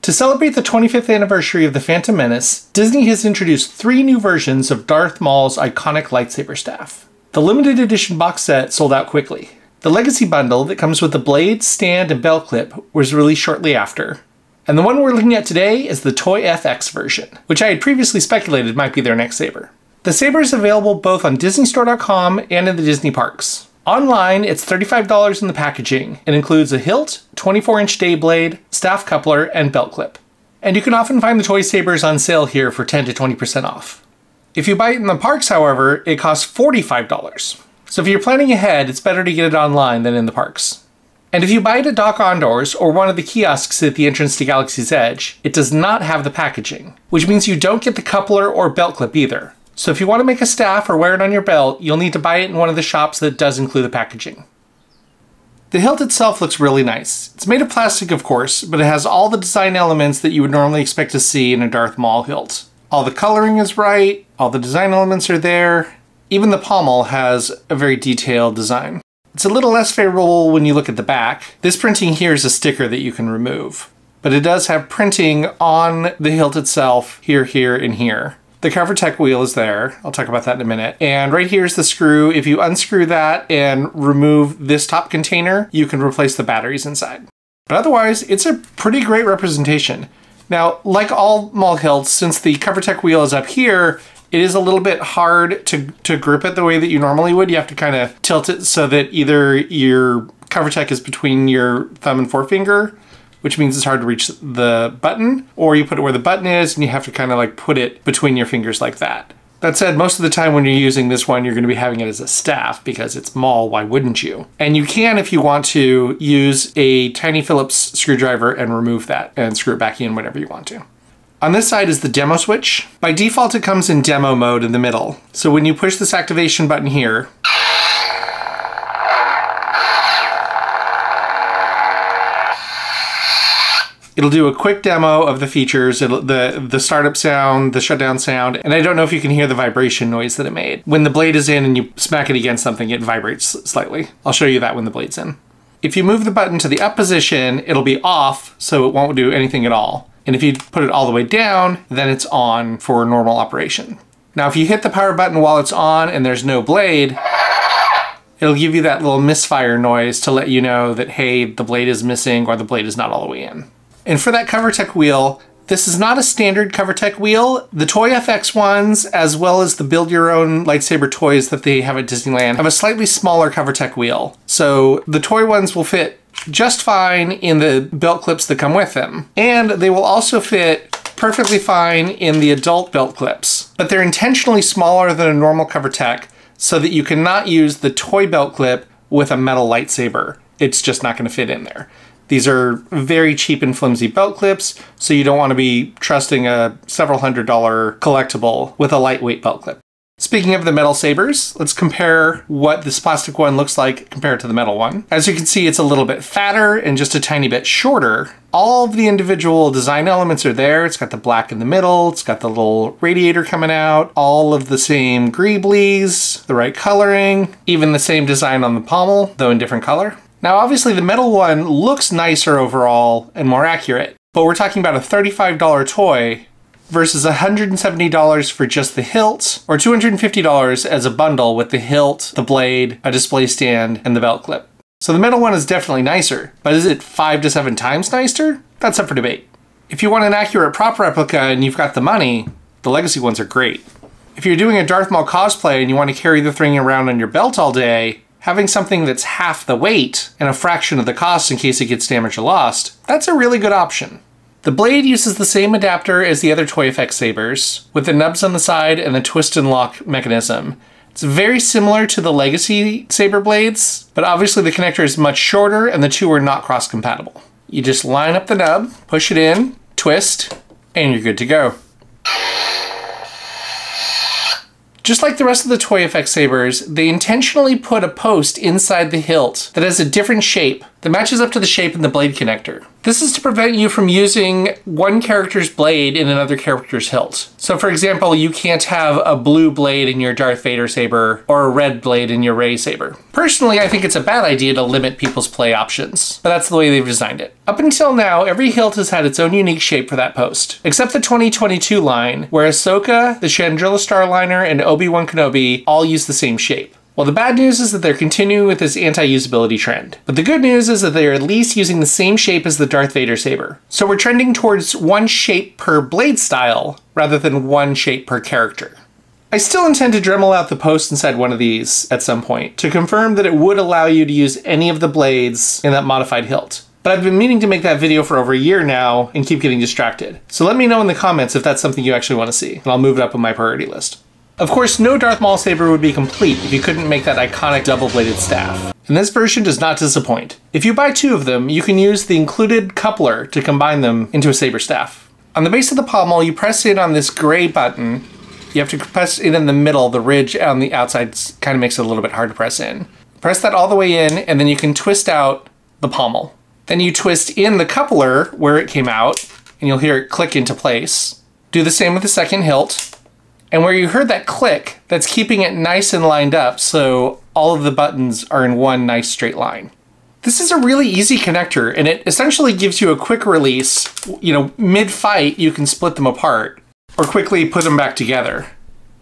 To celebrate the 25th anniversary of The Phantom Menace, Disney has introduced 3 new versions of Darth Maul's iconic lightsaber staff. The limited edition box set sold out quickly. The Legacy bundle that comes with the blade, stand, and belt clip was released shortly after. And the one we're looking at today is the Toy FX version, which I had previously speculated might be their next saber. The saber is available both on DisneyStore.com and in the Disney parks. Online, it's $35 in the packaging. It includes a hilt, 24-inch day blade, staff coupler, and belt clip. And you can often find the toy sabers on sale here for 10 to 20% off. If you buy it in the parks, however, it costs $45. So if you're planning ahead, it's better to get it online than in the parks. And if you buy it at Doc Ondor's or one of the kiosks at the entrance to Galaxy's Edge, it does not have the packaging, which means you don't get the coupler or belt clip either. So if you want to make a staff or wear it on your belt, you'll need to buy it in one of the shops that does include the packaging. The hilt itself looks really nice. It's made of plastic, of course, but it has all the design elements that you would normally expect to see in a Darth Maul hilt. All the coloring is right, all the design elements are there. Even the pommel has a very detailed design. It's a little less favorable when you look at the back. This printing here is a sticker that you can remove, but it does have printing on the hilt itself, here, here, and here. The CoverTech wheel is there. I'll talk about that in a minute. And right here is the screw. If you unscrew that and remove this top container, you can replace the batteries inside. But otherwise, it's a pretty great representation. Now, like all Maul hilts, since the CoverTech wheel is up here, it is a little bit hard to grip it the way that you normally would. You have to kind of tilt it so that either your CoverTech is between your thumb and forefinger, which means it's hard to reach the button, or you put it where the button is and you have to kind of like put it between your fingers like that. That said, most of the time when you're using this one, you're going to be having it as a staff because it's Maul, why wouldn't you? And you can, if you want to, use a tiny Phillips screwdriver and remove that and screw it back in whenever you want to. On this side is the demo switch. By default, it comes in demo mode in the middle. So when you push this activation button here, it'll do a quick demo of the features, the startup sound, the shutdown sound, and I don't know if you can hear the vibration noise that it made. When the blade is in and you smack it against something, it vibrates slightly. I'll show you that when the blade's in. If you move the button to the up position, it'll be off, so it won't do anything at all. And if you put it all the way down, then it's on for normal operation. Now, if you hit the power button while it's on and there's no blade, it'll give you that little misfire noise to let you know that, hey, the blade is missing or the blade is not all the way in. And for that CoverTech wheel, this is not a standard CoverTech wheel. The Toy FX ones, as well as the build your own lightsaber toys that they have at Disneyland, have a slightly smaller CoverTech wheel. So the toy ones will fit just fine in the belt clips that come with them. And they will also fit perfectly fine in the adult belt clips. But they're intentionally smaller than a normal CoverTech so that you cannot use the toy belt clip with a metal lightsaber. It's just not going to fit in there. These are very cheap and flimsy belt clips, so you don't want to be trusting a several $100 collectible with a lightweight belt clip. Speaking of the metal sabers, let's compare what this plastic one looks like compared to the metal one. As you can see, it's a little bit fatter and just a tiny bit shorter. All of the individual design elements are there. It's got the black in the middle, it's got the little radiator coming out, all of the same greeblies, the right coloring, even the same design on the pommel, though in different color. Now, obviously the metal one looks nicer overall and more accurate, but we're talking about a $35 toy versus $170 for just the hilt, or $250 as a bundle with the hilt, the blade, a display stand, and the belt clip. So the metal one is definitely nicer, but is it 5 to 7 times nicer? That's up for debate. If you want an accurate prop replica and you've got the money, the Legacy ones are great. If you're doing a Darth Maul cosplay and you want to carry the thing around on your belt all day, having something that's half the weight and a fraction of the cost in case it gets damaged or lost, that's a really good option. The blade uses the same adapter as the other Toy FX sabers, with the nubs on the side and the twist and lock mechanism. It's very similar to the Legacy saber blades, but obviously the connector is much shorter and the two are not cross-compatible. You just line up the nub, push it in, twist, and you're good to go. Just like the rest of the Toy FX sabers, they intentionally put a post inside the hilt that has a different shape that matches up to the shape in the blade connector. This is to prevent you from using one character's blade in another character's hilt. So for example, you can't have a blue blade in your Darth Vader saber or a red blade in your Rey saber. Personally, I think it's a bad idea to limit people's play options, but that's the way they've designed it. Up until now, every hilt has had its own unique shape for that post, except the 2022 line, where Ahsoka, the Chandrila Starliner, and Obi-Wan Kenobi all use the same shape. Well, the bad news is that they're continuing with this anti-usability trend. But the good news is that they're at least using the same shape as the Darth Vader saber. So we're trending towards one shape per blade style, rather than one shape per character. I still intend to Dremel out the post inside one of these at some point, to confirm that it would allow you to use any of the blades in that modified hilt. But I've been meaning to make that video for over a year now, and keep getting distracted. So let me know in the comments if that's something you actually want to see, and I'll move it up on my priority list. Of course, no Darth Maul saber would be complete if you couldn't make that iconic double-bladed staff. And this version does not disappoint. If you buy 2 of them, you can use the included coupler to combine them into a saber staff. On the base of the pommel, you press in on this gray button. You have to press it in the middle. The ridge on the outside kind of makes it a little bit hard to press in. Press that all the way in, and then you can twist out the pommel. Then you twist in the coupler where it came out, and you'll hear it click into place. Do the same with the second hilt. And where you heard that click, that's keeping it nice and lined up so all of the buttons are in one nice straight line. This is a really easy connector, and it essentially gives you a quick release. You know, mid-fight you can split them apart or quickly put them back together.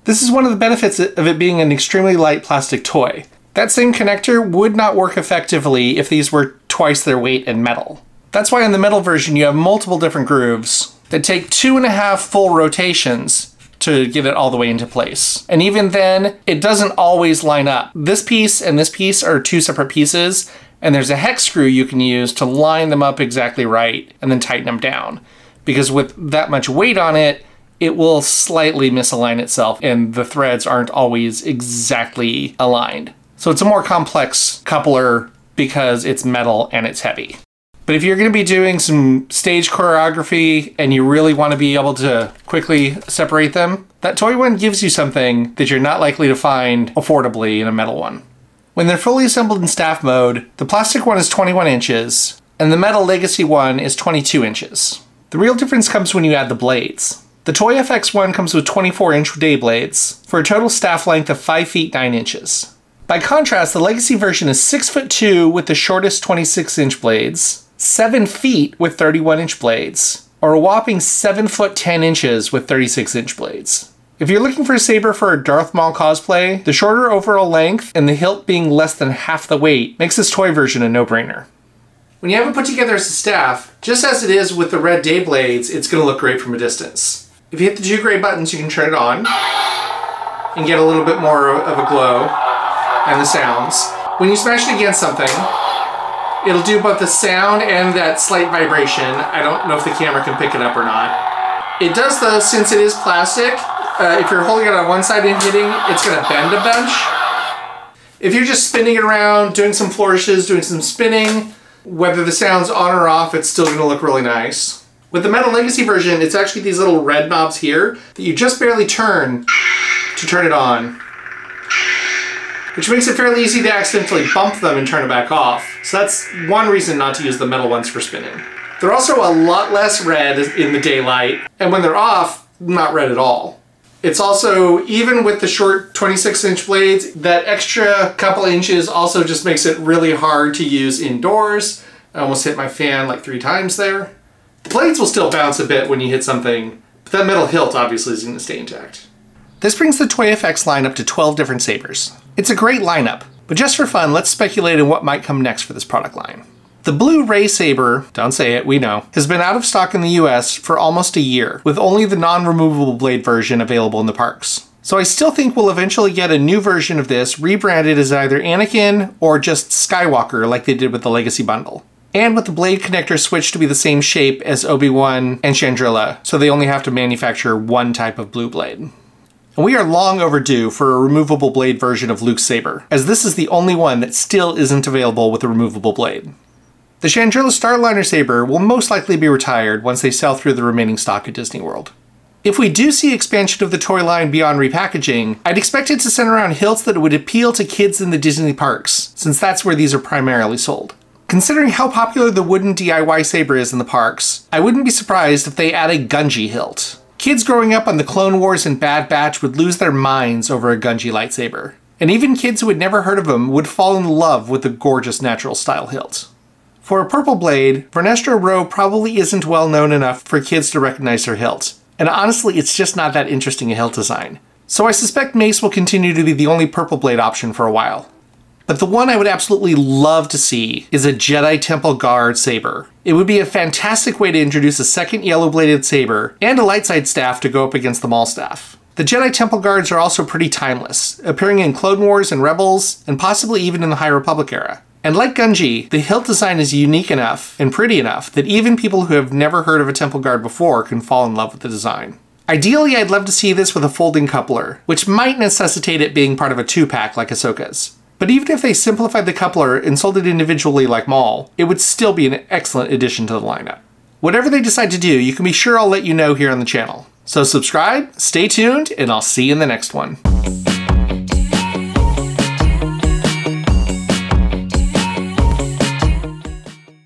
This is one of the benefits of it being an extremely light plastic toy. That same connector would not work effectively if these were twice their weight in metal. That's why in the metal version you have multiple different grooves that take 2.5 full rotations to get it all the way into place. And even then, it doesn't always line up. This piece and this piece are 2 separate pieces, and there's a hex screw you can use to line them up exactly right and then tighten them down. Because with that much weight on it, it will slightly misalign itself, and the threads aren't always exactly aligned. So it's a more complex coupler because it's metal and it's heavy. But if you're going to be doing some stage choreography and you really want to be able to quickly separate them, that toy one gives you something that you're not likely to find affordably in a metal one. When they're fully assembled in staff mode, the plastic one is 21 inches, and the metal legacy one is 22 inches. The real difference comes when you add the blades. The Toy FX one comes with 24-inch day blades, for a total staff length of 5 feet 9 inches. By contrast, the legacy version is 6'2" with the shortest 26-inch blades, 7 feet with 31-inch blades, or a whopping 7 foot 10 inches with 36-inch blades. If you're looking for a saber for a Darth Maul cosplay, the shorter overall length and the hilt being less than half the weight makes this toy version a no-brainer. When you have it put together as a staff, just as it is with the red day blades, it's going to look great from a distance. If you hit the 2 gray buttons, you can turn it on and get a little bit more of a glow and the sounds. When you smash it against something, it'll do both the sound and that slight vibration. I don't know if the camera can pick it up or not. It does though, since it is plastic. If you're holding it on one side and hitting, it's going to bend a bunch. If you're just spinning it around, doing some flourishes, doing some spinning, whether the sound's on or off, it's still going to look really nice. With the Metal Legacy version, it's actually these little red knobs here that you just barely turn to turn it on, which makes it fairly easy to accidentally bump them and turn it back off. So that's one reason not to use the metal ones for spinning. They're also a lot less red in the daylight, and when they're off, not red at all. It's also, even with the short 26-inch blades, that extra couple inches also just makes it really hard to use indoors. I almost hit my fan like 3 times there. The blades will still bounce a bit when you hit something, but that metal hilt obviously is going to stay intact. This brings the Toy FX line up to 12 different sabers. It's a great lineup, but just for fun, let's speculate on what might come next for this product line. The blue Rey saber, don't say it, we know, has been out of stock in the US for almost a year, with only the non-removable blade version available in the parks. So I still think we'll eventually get a new version of this rebranded as either Anakin or just Skywalker like they did with the Legacy bundle. And with the blade connector switched to be the same shape as Obi-Wan and Chandrila, so they only have to manufacture one type of blue blade. And we are long overdue for a removable blade version of Luke's saber, as this is the only one that still isn't available with a removable blade. The Chandrila Starliner saber will most likely be retired once they sell through the remaining stock at Disney World. If we do see expansion of the toy line beyond repackaging, I'd expect it to center around hilts that would appeal to kids in the Disney parks, since that's where these are primarily sold. Considering how popular the wooden DIY saber is in the parks, I wouldn't be surprised if they add a Gunji hilt. Kids growing up on the Clone Wars and Bad Batch would lose their minds over a Gunji lightsaber. And even kids who had never heard of them would fall in love with the gorgeous natural style hilt. For a purple blade, Vernestra Rwoh probably isn't well known enough for kids to recognize her hilt. And honestly, it's just not that interesting a hilt design. So I suspect Mace will continue to be the only purple blade option for a while. But the one I would absolutely love to see is a Jedi Temple Guard saber. It would be a fantastic way to introduce a second yellow-bladed saber and a light side staff to go up against the Maul staff. The Jedi Temple Guards are also pretty timeless, appearing in Clone Wars and Rebels, and possibly even in the High Republic era. And like Gunji, the hilt design is unique enough and pretty enough that even people who have never heard of a Temple Guard before can fall in love with the design. Ideally, I'd love to see this with a folding coupler, which might necessitate it being part of a 2-pack like Ahsoka's. But even if they simplified the coupler and sold it individually like Maul, it would still be an excellent addition to the lineup. Whatever they decide to do, you can be sure I'll let you know here on the channel. So subscribe, stay tuned, and I'll see you in the next one.